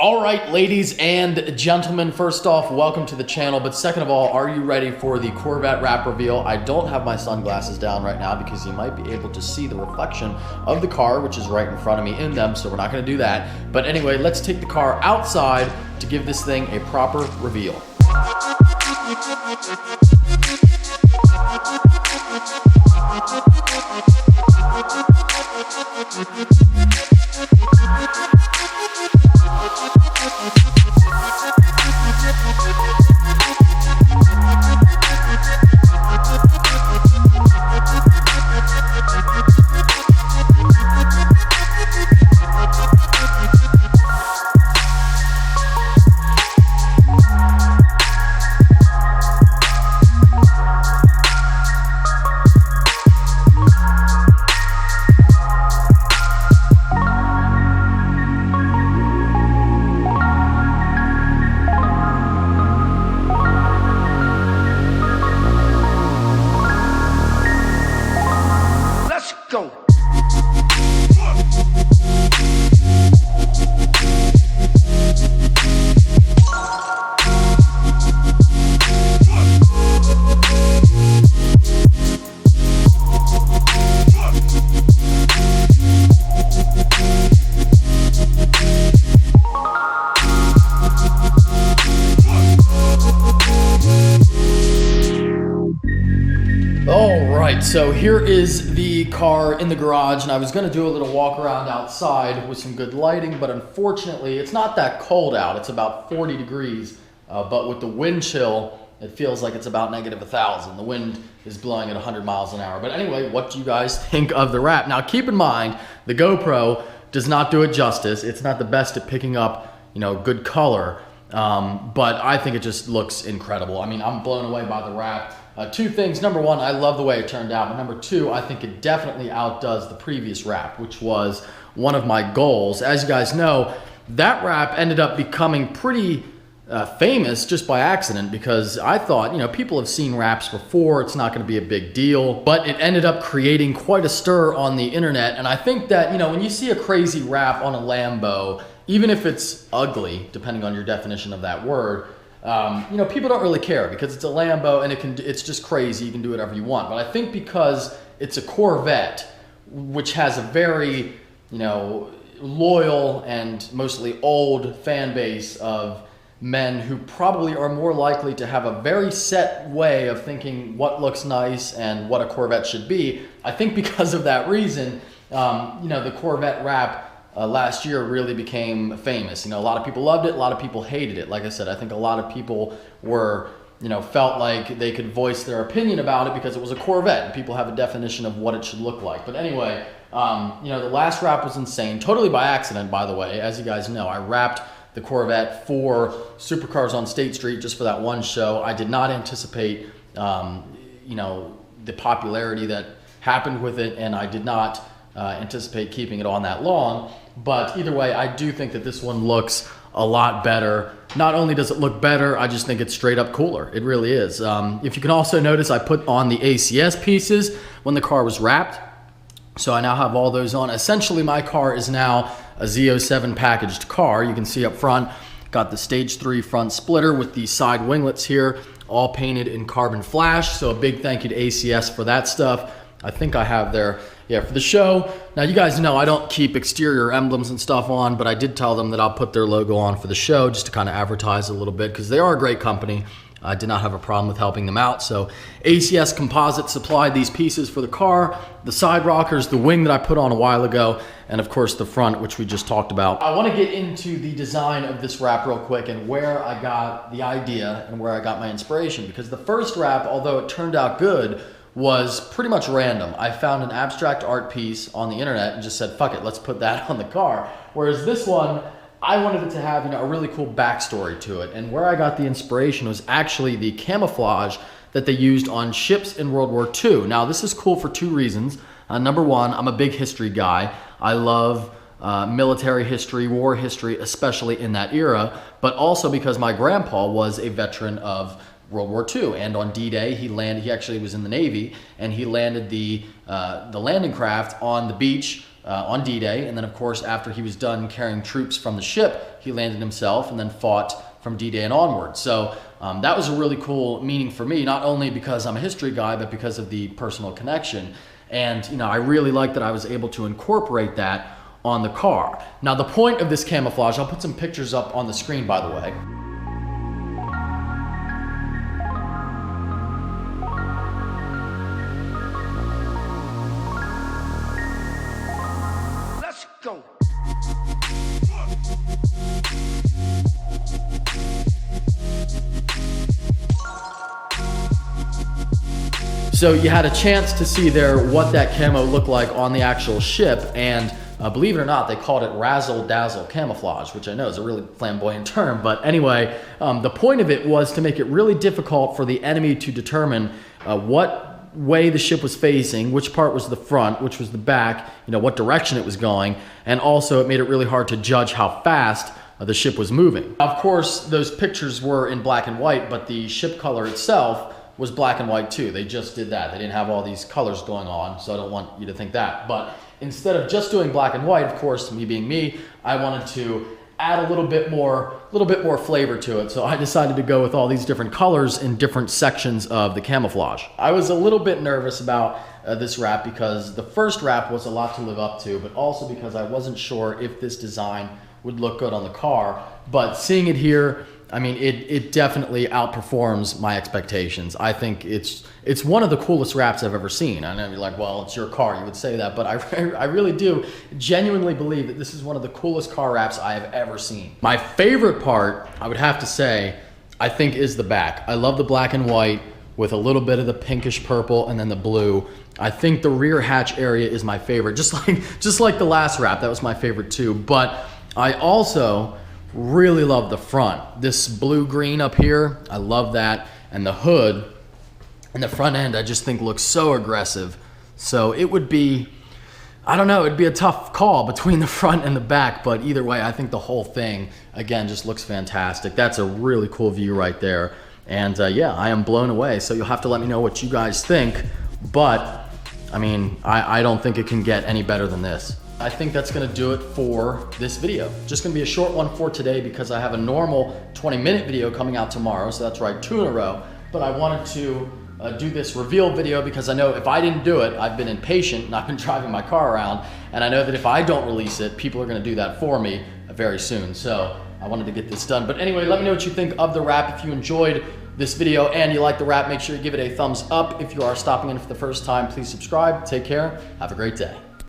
All right, ladies and gentlemen, first off, welcome to the channel. But second of all, are you ready for the Corvette wrap reveal? I don't have my sunglasses down right now because you might be able to see the reflection of the car, which is right in front of me in them, so we're not gonna do that. But anyway, let's take the car outside to give this thing a proper reveal. Go. So here is the car in the garage, and I was going to do a little walk around outside with some good lighting, but unfortunately it's not that cold out. It's about 40 degrees, but with the wind chill, it feels like it's about -1,000. The wind is blowing at 100 miles an hour. But anyway, what do you guys think of the wrap? Now keep in mind, the GoPro does not do it justice. It's not the best at picking up, good color, but I think it just looks incredible. I mean, I'm blown away by the wrap. Two things. Number one, I love the way it turned out. But number two, I think it definitely outdoes the previous wrap, which was one of my goals. As you guys know, that wrap ended up becoming pretty famous just by accident because I thought, people have seen wraps before. It's not going to be a big deal. But it ended up creating quite a stir on the internet. And I think that, when you see a crazy wrap on a Lambo, even if it's ugly, depending on your definition of that word, people don't really care because it's a Lambo and it's just crazy. You can do whatever you want. But I think because it's a Corvette, which has a very, loyal and mostly old fan base of men who probably are more likely to have a very set way of thinking what looks nice and what a Corvette should be. I think because of that reason, the Corvette wrap last year really became famous. A lot of people loved it, a lot of people hated it. Like I said, I think a lot of people were, felt like they could voice their opinion about it because it was a Corvette and people have a definition of what it should look like. But anyway, the last wrap was insane, totally by accident, by the way. As you guys know, I wrapped the Corvette for Supercars on State Street just for that one show. I did not anticipate, the popularity that happened with it, and I did not anticipate keeping it on that long. But either way, I do think that this one looks a lot better. Not only does it look better, I just think it's straight up cooler. It really is. If you can also notice, I put on the ACS pieces when the car was wrapped. So I now have all those on. Essentially, my car is now a Z07 packaged car. You can see up front, got the stage 3 front splitter with the side winglets here, all painted in carbon flash. So a big thank you to ACS for that stuff. I think I have their, for the show. Now you guys know I don't keep exterior emblems and stuff on, but I did tell them that I'll put their logo on for the show just to kind of advertise a little bit because they are a great company. I did not have a problem with helping them out. So ACS Composites supplied these pieces for the car, the side rockers, the wing that I put on a while ago, and of course the front, which we just talked about. I want to get into the design of this wrap real quick and where I got the idea and where I got my inspiration, because the first wrap, although it turned out good, was pretty much random. I found an abstract art piece on the internet and just said, fuck it, let's put that on the car. Whereas this one, I wanted it to have a really cool backstory to it. And where I got the inspiration was actually the camouflage that they used on ships in World War II. Now this is cool for two reasons. Number one, I'm a big history guy. I love military history, war history, especially in that era, but also because my grandpa was a veteran of World War II, and on D-Day he actually was in the Navy, and he landed the landing craft on the beach on D-Day, and then of course after he was done carrying troops from the ship, he landed himself and then fought from D-Day and onward. So that was a really cool meaning for me, not only because I'm a history guy, but because of the personal connection. And you know, I really like that I was able to incorporate that on the car. Now the point of this camouflage, I'll put some pictures up on the screen by the way. Let's go. So you had a chance to see there what that camo looked like on the actual ship, and believe it or not, they called it razzle dazzle camouflage, which I know is a really flamboyant term, but anyway, the point of it was to make it really difficult for the enemy to determine what way the ship was facing, which part was the front, which was the back, you know, what direction it was going, and also it made it really hard to judge how fast the ship was moving. Of course, those pictures were in black and white, but the ship color itself was black and white too. They just did that. They didn't have all these colors going on, so I don't want you to think that. But instead of just doing black and white, of course, me being me, I wanted to add a little bit more flavor to it. So I decided to go with all these different colors in different sections of the camouflage. I was a little bit nervous about this wrap because the first wrap was a lot to live up to, but also because I wasn't sure if this design would look good on the car. But seeing it here, I mean, it definitely outperforms my expectations. I think it's one of the coolest wraps I've ever seen. I know you're like, well, it's your car, you would say that, but I really do genuinely believe that this is one of the coolest car wraps I have ever seen. My favorite part, I would have to say, I think is the back. I love the black and white with a little bit of the pinkish purple and then the blue. I think the rear hatch area is my favorite, just like the last wrap, that was my favorite too. But I also really love the front. This blue-green up here, I love that. And the hood and the front end, I just think looks so aggressive. So it would be, I don't know, it'd be a tough call between the front and the back, but either way, I think the whole thing, again, just looks fantastic. That's a really cool view right there. And yeah, I am blown away. So you'll have to let me know what you guys think. But I mean, I don't think it can get any better than this. I think that's gonna do it for this video. Just gonna be a short one for today because I have a normal 20-minute video coming out tomorrow, so that's right, 2 in a row. But I wanted to do this reveal video because I know if I didn't do it, I've been impatient and I've been driving my car around, and I know that if I don't release it, people are gonna do that for me very soon. So I wanted to get this done. But anyway, let me know what you think of the wrap. If you enjoyed this video and you like the wrap, make sure you give it a thumbs up. If you are stopping in for the first time, please subscribe. Take care. Have a great day.